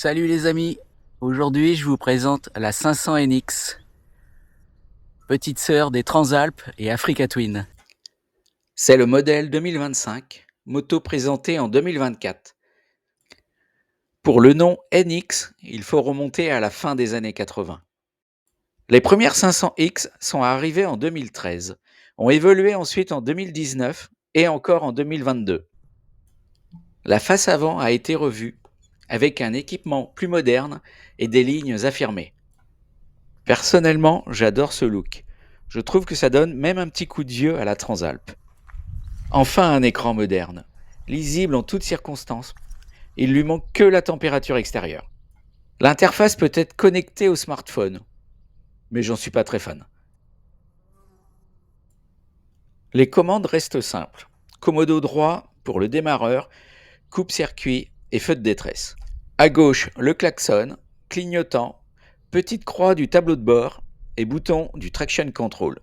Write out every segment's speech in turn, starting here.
Salut les amis, aujourd'hui je vous présente la 500 NX, petite sœur des Transalpes et Africa Twin. C'est le modèle 2025, moto présentée en 2024. Pour le nom NX, il faut remonter à la fin des années 80. Les premières 500X sont arrivées en 2013, ont évolué ensuite en 2019 et encore en 2022. La face avant a été revue, avec un équipement plus moderne et des lignes affirmées. Personnellement, j'adore ce look. Je trouve que ça donne même un petit coup de vieux à la Transalp. Enfin un écran moderne, lisible en toutes circonstances. Il lui manque que la température extérieure. L'interface peut être connectée au smartphone, mais j'en suis pas très fan. Les commandes restent simples. Commodo droit pour le démarreur, coupe-circuit et feu de détresse. À gauche, le klaxon, clignotant, petite croix du tableau de bord et bouton du traction control.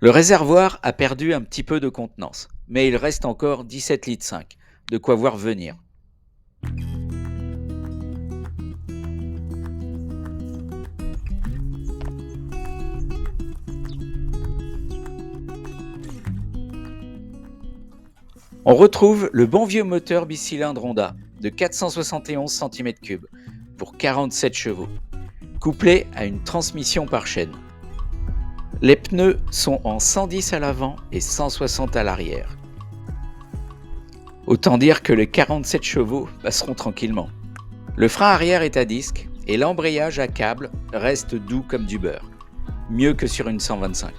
Le réservoir a perdu un petit peu de contenance, mais il reste encore 17,5 litres, de quoi voir venir. On retrouve le bon vieux moteur bicylindre Honda de 471 cm3 pour 47 chevaux, couplé à une transmission par chaîne. Les pneus sont en 110 à l'avant et 160 à l'arrière. Autant dire que les 47 chevaux passeront tranquillement. Le frein arrière est à disque et l'embrayage à câble reste doux comme du beurre, mieux que sur une 125.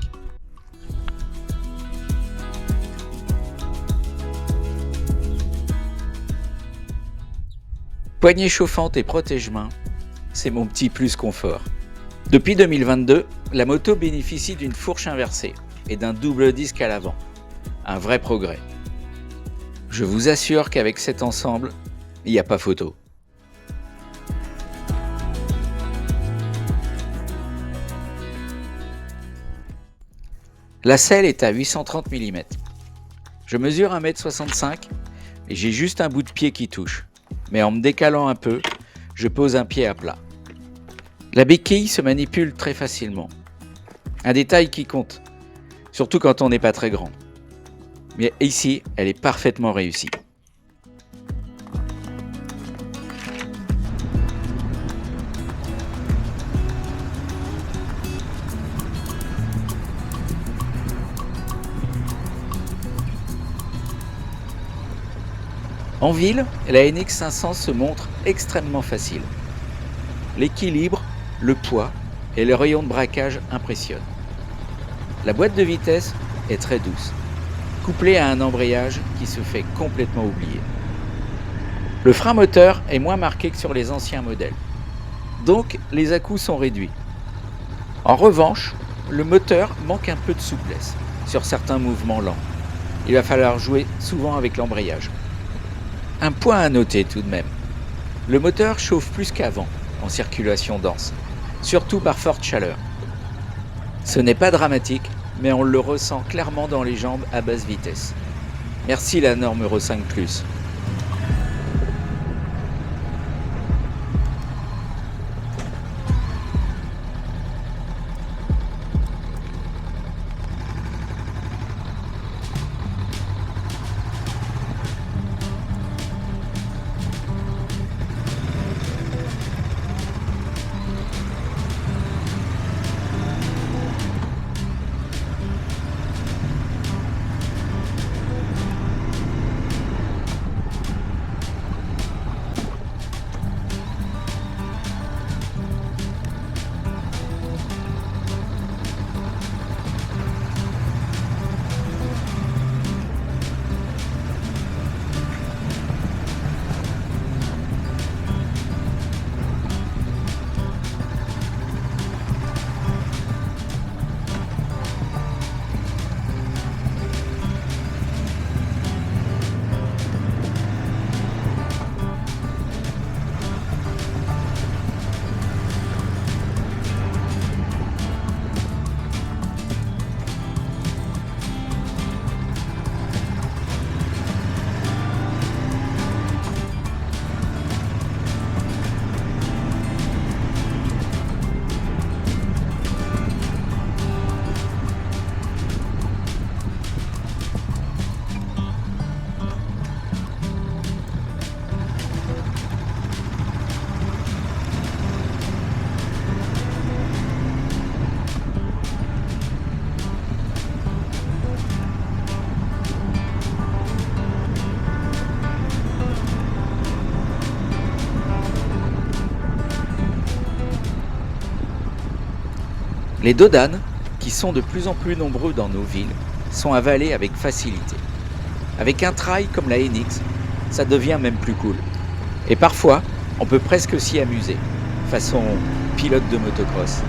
Poignée chauffante et protège-mains, c'est mon petit plus confort. Depuis 2022, la moto bénéficie d'une fourche inversée et d'un double disque à l'avant. Un vrai progrès. Je vous assure qu'avec cet ensemble, il n'y a pas photo. La selle est à 830 mm. Je mesure 1m65 et j'ai juste un bout de pied qui touche. Mais en me décalant un peu, je pose un pied à plat. La béquille se manipule très facilement. Un détail qui compte, surtout quand on n'est pas très grand. Mais ici, elle est parfaitement réussie. En ville, la NX 500 se montre extrêmement facile. L'équilibre, le poids et le rayon de braquage impressionnent. La boîte de vitesse est très douce, couplée à un embrayage qui se fait complètement oublier. Le frein moteur est moins marqué que sur les anciens modèles, donc les à-coups sont réduits. En revanche, le moteur manque un peu de souplesse sur certains mouvements lents. Il va falloir jouer souvent avec l'embrayage. Un point à noter tout de même. Le moteur chauffe plus qu'avant en circulation dense, surtout par forte chaleur. Ce n'est pas dramatique, mais on le ressent clairement dans les jambes à basse vitesse. Merci la norme Euro 5+. Les dodanes, qui sont de plus en plus nombreux dans nos villes, sont avalés avec facilité. Avec un trail comme la NX, ça devient même plus cool. Et parfois, on peut presque s'y amuser, façon pilote de motocross.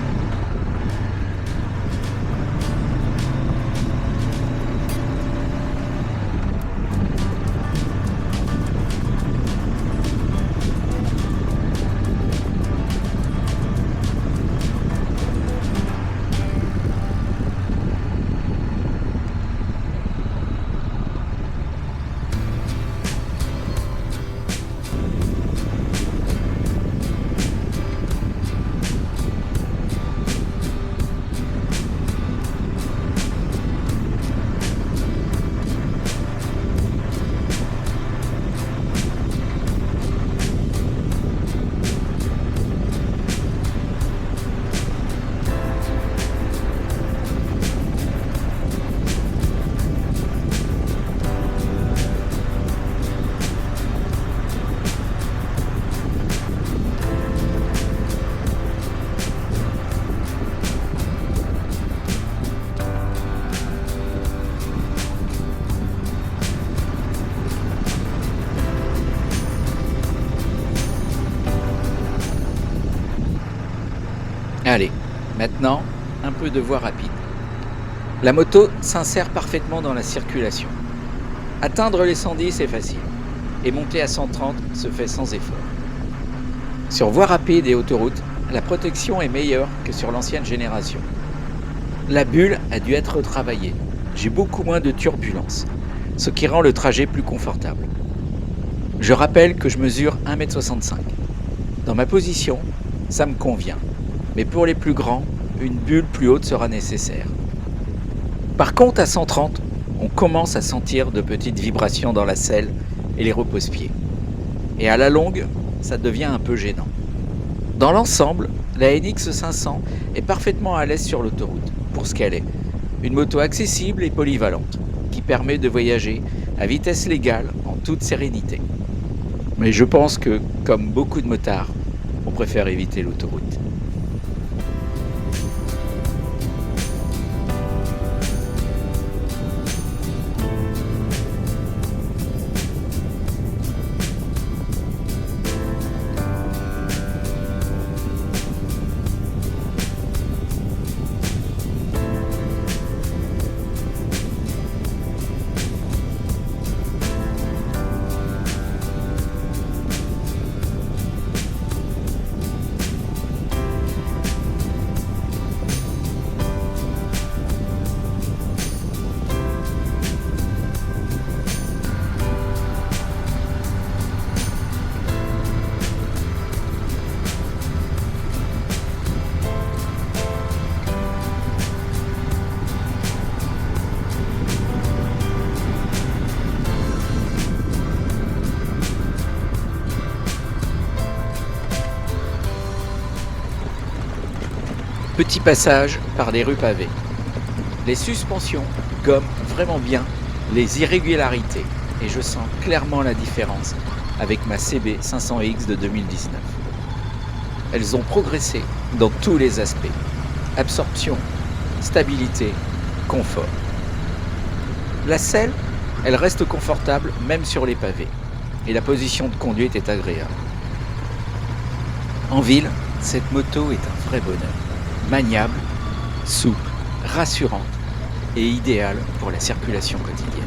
Allez, maintenant, un peu de voie rapide. La moto s'insère parfaitement dans la circulation. Atteindre les 110 est facile, et monter à 130 se fait sans effort. Sur voie rapide et autoroute, la protection est meilleure que sur l'ancienne génération. La bulle a dû être retravaillée. J'ai beaucoup moins de turbulences, ce qui rend le trajet plus confortable. Je rappelle que je mesure 1,65 m. Dans ma position, ça me convient. Mais pour les plus grands, une bulle plus haute sera nécessaire. Par contre, à 130, on commence à sentir de petites vibrations dans la selle et les repose-pieds. Et à la longue, ça devient un peu gênant. Dans l'ensemble, la NX 500 est parfaitement à l'aise sur l'autoroute, pour ce qu'elle est. Une moto accessible et polyvalente, qui permet de voyager à vitesse légale en toute sérénité. Mais je pense que, comme beaucoup de motards, on préfère éviter l'autoroute. Petit passage par des rues pavées. Les suspensions gomment vraiment bien les irrégularités et je sens clairement la différence avec ma CB 500X de 2019. Elles ont progressé dans tous les aspects. Absorption, stabilité, confort. La selle, elle reste confortable même sur les pavés et la position de conduite est agréable. En ville, cette moto est un vrai bonheur. Maniable, souple, rassurante et idéale pour la circulation quotidienne.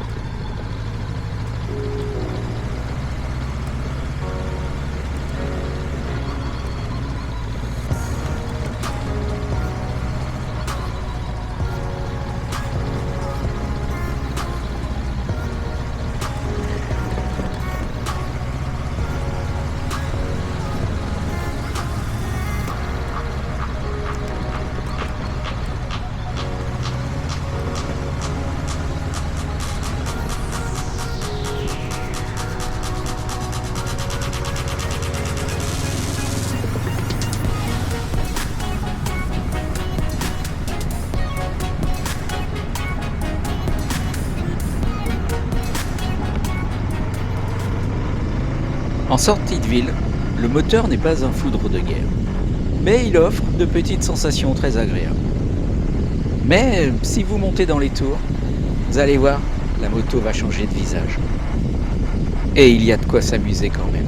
En sortie de ville, le moteur n'est pas un foudre de guerre, mais il offre de petites sensations très agréables. Mais si vous montez dans les tours, vous allez voir, la moto va changer de visage. Et il y a de quoi s'amuser quand même.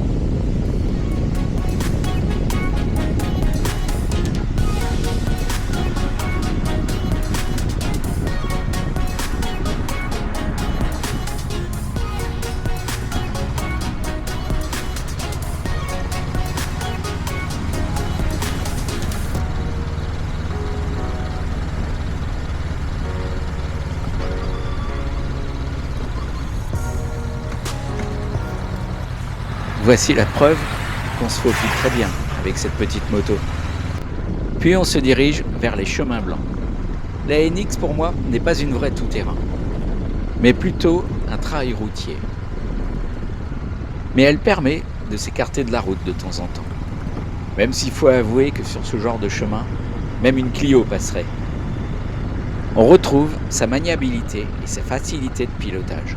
Voici la preuve qu'on se faufile très bien avec cette petite moto. Puis on se dirige vers les chemins blancs. La NX pour moi n'est pas une vraie tout-terrain, mais plutôt un trail routier. Mais elle permet de s'écarter de la route de temps en temps. Même s'il faut avouer que sur ce genre de chemin, même une Clio passerait. On retrouve sa maniabilité et sa facilité de pilotage.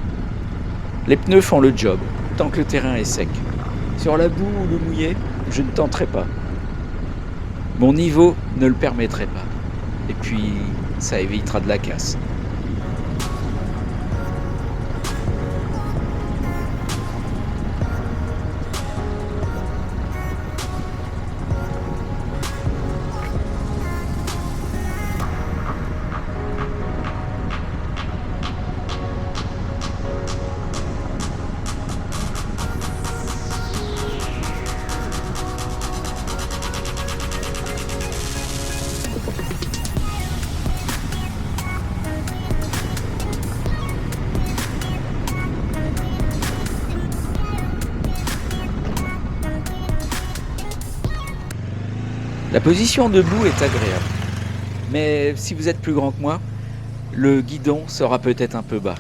Les pneus font le job, tant que le terrain est sec. Sur la boue ou le mouillé, je ne tenterai pas. Mon niveau ne le permettrait pas. Et puis, ça évitera de la casse. La position debout est agréable. Mais si vous êtes plus grand que moi, le guidon sera peut-être un peu bas.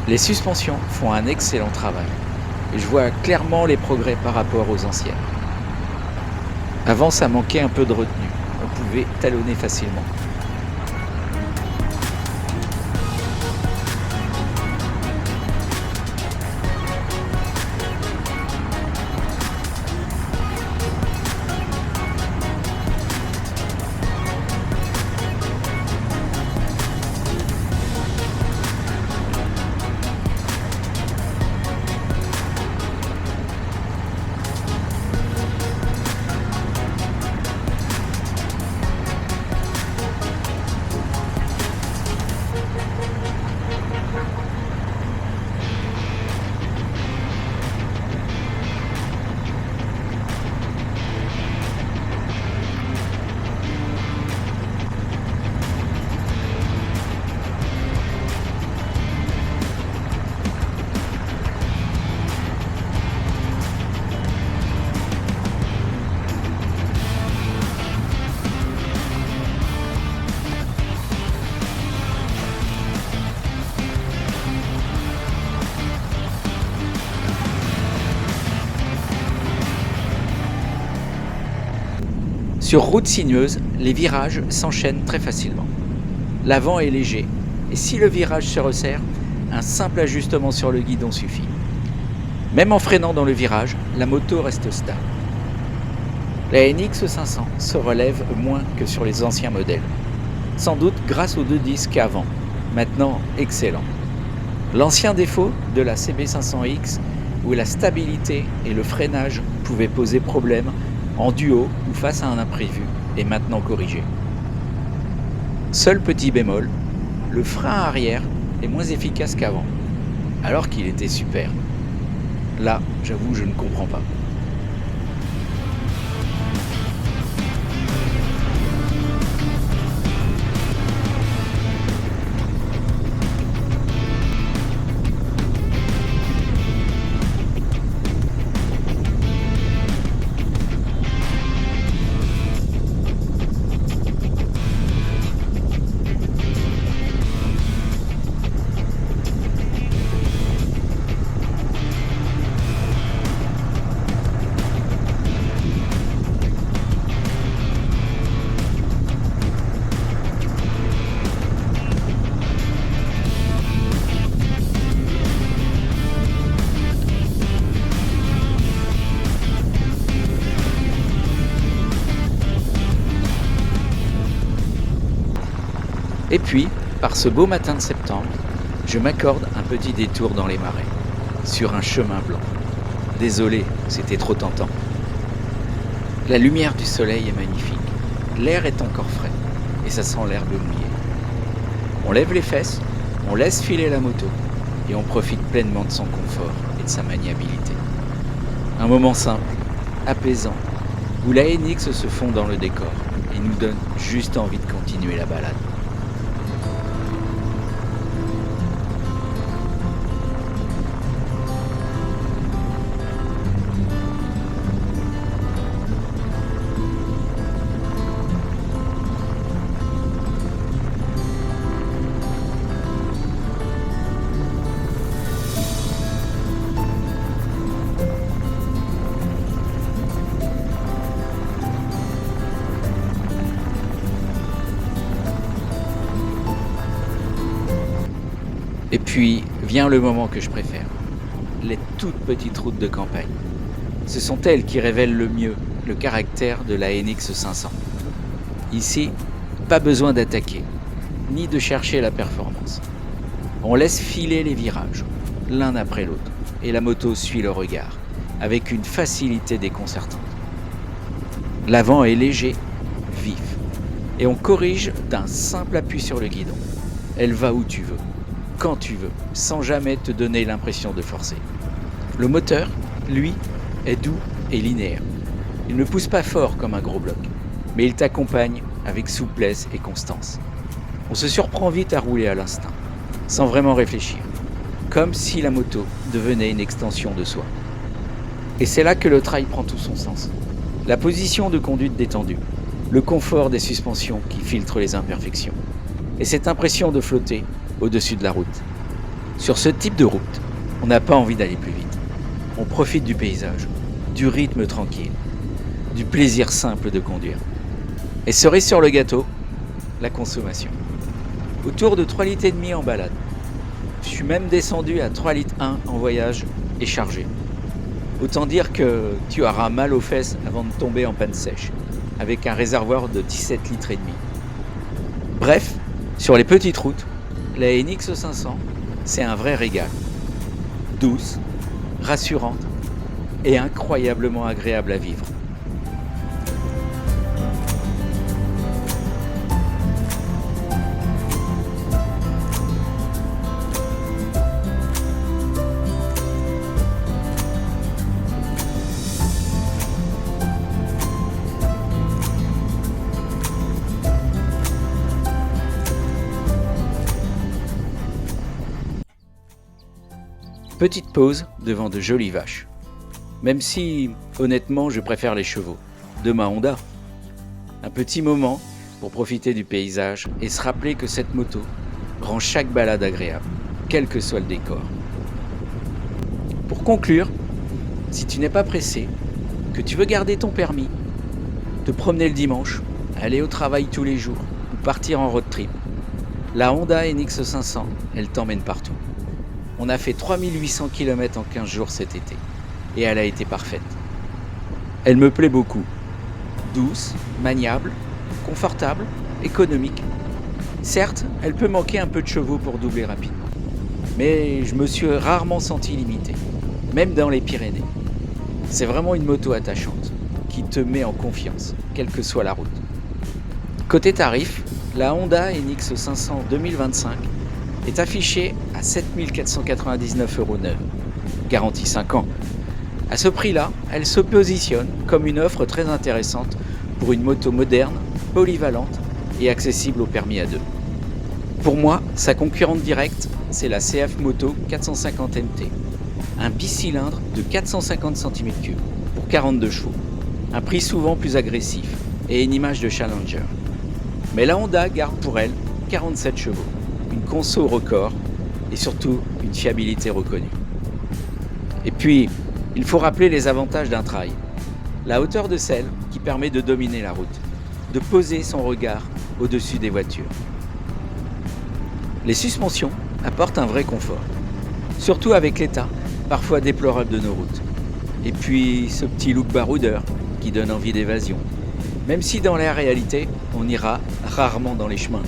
Les suspensions font un excellent travail et je vois clairement les progrès par rapport aux anciennes. Avant, ça manquait un peu de retenue, on pouvait talonner facilement. Sur route sinueuse, les virages s'enchaînent très facilement. L'avant est léger, et si le virage se resserre, un simple ajustement sur le guidon suffit. Même en freinant dans le virage, la moto reste stable. La NX 500 se relève moins que sur les anciens modèles, sans doute grâce aux 2 disques avant, maintenant excellents. L'ancien défaut de la CB500X, où la stabilité et le freinage pouvaient poser problème en duo ou face à un imprévu, est maintenant corrigé. Seul petit bémol, le frein arrière est moins efficace qu'avant, alors qu'il était super. Là, j'avoue, je ne comprends pas. Et puis, par ce beau matin de septembre, je m'accorde un petit détour dans les marais, sur un chemin blanc. Désolé, c'était trop tentant. La lumière du soleil est magnifique, l'air est encore frais, et ça sent l'herbe mouillée. On lève les fesses, on laisse filer la moto, et on profite pleinement de son confort et de sa maniabilité. Un moment simple, apaisant, où la NX se fond dans le décor et nous donne juste envie de continuer la balade. Et puis vient le moment que je préfère, les toutes petites routes de campagne. Ce sont elles qui révèlent le mieux le caractère de la NX 500. Ici, pas besoin d'attaquer, ni de chercher la performance. On laisse filer les virages, l'un après l'autre, et la moto suit le regard, avec une facilité déconcertante. L'avant est léger, vif, et on corrige d'un simple appui sur le guidon. Elle va où tu veux, quand tu veux, sans jamais te donner l'impression de forcer. Le moteur, lui, est doux et linéaire. Il ne pousse pas fort comme un gros bloc, mais il t'accompagne avec souplesse et constance. On se surprend vite à rouler à l'instinct, sans vraiment réfléchir, comme si la moto devenait une extension de soi. Et c'est là que le trail prend tout son sens. La position de conduite détendue, le confort des suspensions qui filtrent les imperfections, et cette impression de flotter au-dessus de la route. Sur ce type de route, on n'a pas envie d'aller plus vite. On profite du paysage, du rythme tranquille, du plaisir simple de conduire. Et cerise sur le gâteau, la consommation. Autour de 3,5 litres en balade. Je suis même descendu à 3,1 litres en voyage et chargé. Autant dire que tu auras mal aux fesses avant de tomber en panne sèche, avec un réservoir de 17,5 litres. Bref, sur les petites routes, la NX 500, c'est un vrai régal. Douce, rassurante et incroyablement agréable à vivre. Petite pause devant de jolies vaches. Même si, honnêtement, je préfère les chevaux, de ma Honda. Un petit moment pour profiter du paysage et se rappeler que cette moto rend chaque balade agréable, quel que soit le décor. Pour conclure, si tu n'es pas pressé, que tu veux garder ton permis, te promener le dimanche, aller au travail tous les jours ou partir en road trip, la Honda NX 500, elle t'emmène partout. On a fait 3800 km en 15 jours cet été, et elle a été parfaite. Elle me plaît beaucoup. Douce, maniable, confortable, économique. Certes, elle peut manquer un peu de chevaux pour doubler rapidement, mais je me suis rarement senti limité, même dans les Pyrénées. C'est vraiment une moto attachante, qui te met en confiance, quelle que soit la route. Côté tarif, la Honda NX 500 2025 est affichée à 7 499 € neuf, garantie 5 ans. À ce prix-là, elle se positionne comme une offre très intéressante pour une moto moderne, polyvalente et accessible au permis A2. Pour moi, sa concurrente directe, c'est la CF Moto 450 MT, un bicylindre de 450 cm3 pour 42 chevaux, un prix souvent plus agressif et une image de challenger. Mais la Honda garde pour elle 47 chevaux, une conso record et surtout une fiabilité reconnue. Et puis, il faut rappeler les avantages d'un trail. La hauteur de selle qui permet de dominer la route, de poser son regard au-dessus des voitures. Les suspensions apportent un vrai confort, surtout avec l'état parfois déplorable de nos routes. Et puis ce petit look baroudeur qui donne envie d'évasion, même si dans la réalité, on ira rarement dans les chemins.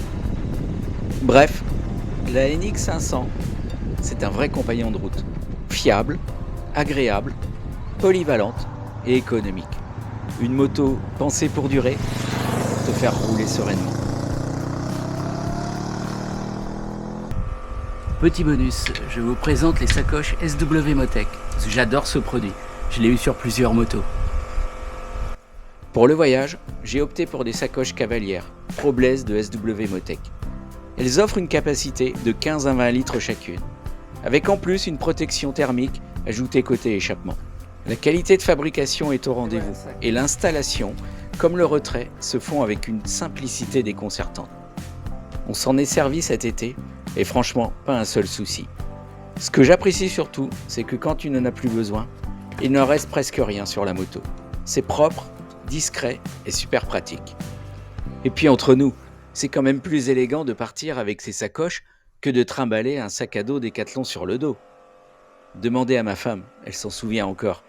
Bref, la NX 500, c'est un vrai compagnon de route. Fiable, agréable, polyvalente et économique. Une moto pensée pour durer, pour te faire rouler sereinement. Petit bonus, je vous présente les sacoches SW Motech. J'adore ce produit, je l'ai eu sur plusieurs motos. Pour le voyage, j'ai opté pour des sacoches cavalières, Pro Blaze de SW Motech. Elles offrent une capacité de 15 à 20 litres chacune, avec en plus une protection thermique ajoutée côté échappement. La qualité de fabrication est au rendez-vous et l'installation, comme le retrait, se font avec une simplicité déconcertante. On s'en est servi cet été et franchement, pas un seul souci. Ce que j'apprécie surtout, c'est que quand tu n'en as plus besoin, il ne reste presque rien sur la moto. C'est propre, discret et super pratique. Et puis entre nous, c'est quand même plus élégant de partir avec ses sacoches que de trimballer un sac à dos Décathlon sur le dos. Demandez à ma femme, elle s'en souvient encore.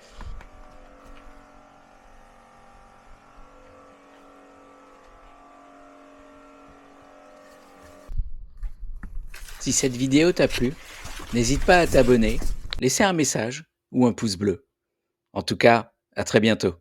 Si cette vidéo t'a plu, n'hésite pas à t'abonner, laisser un message ou un pouce bleu. En tout cas, à très bientôt.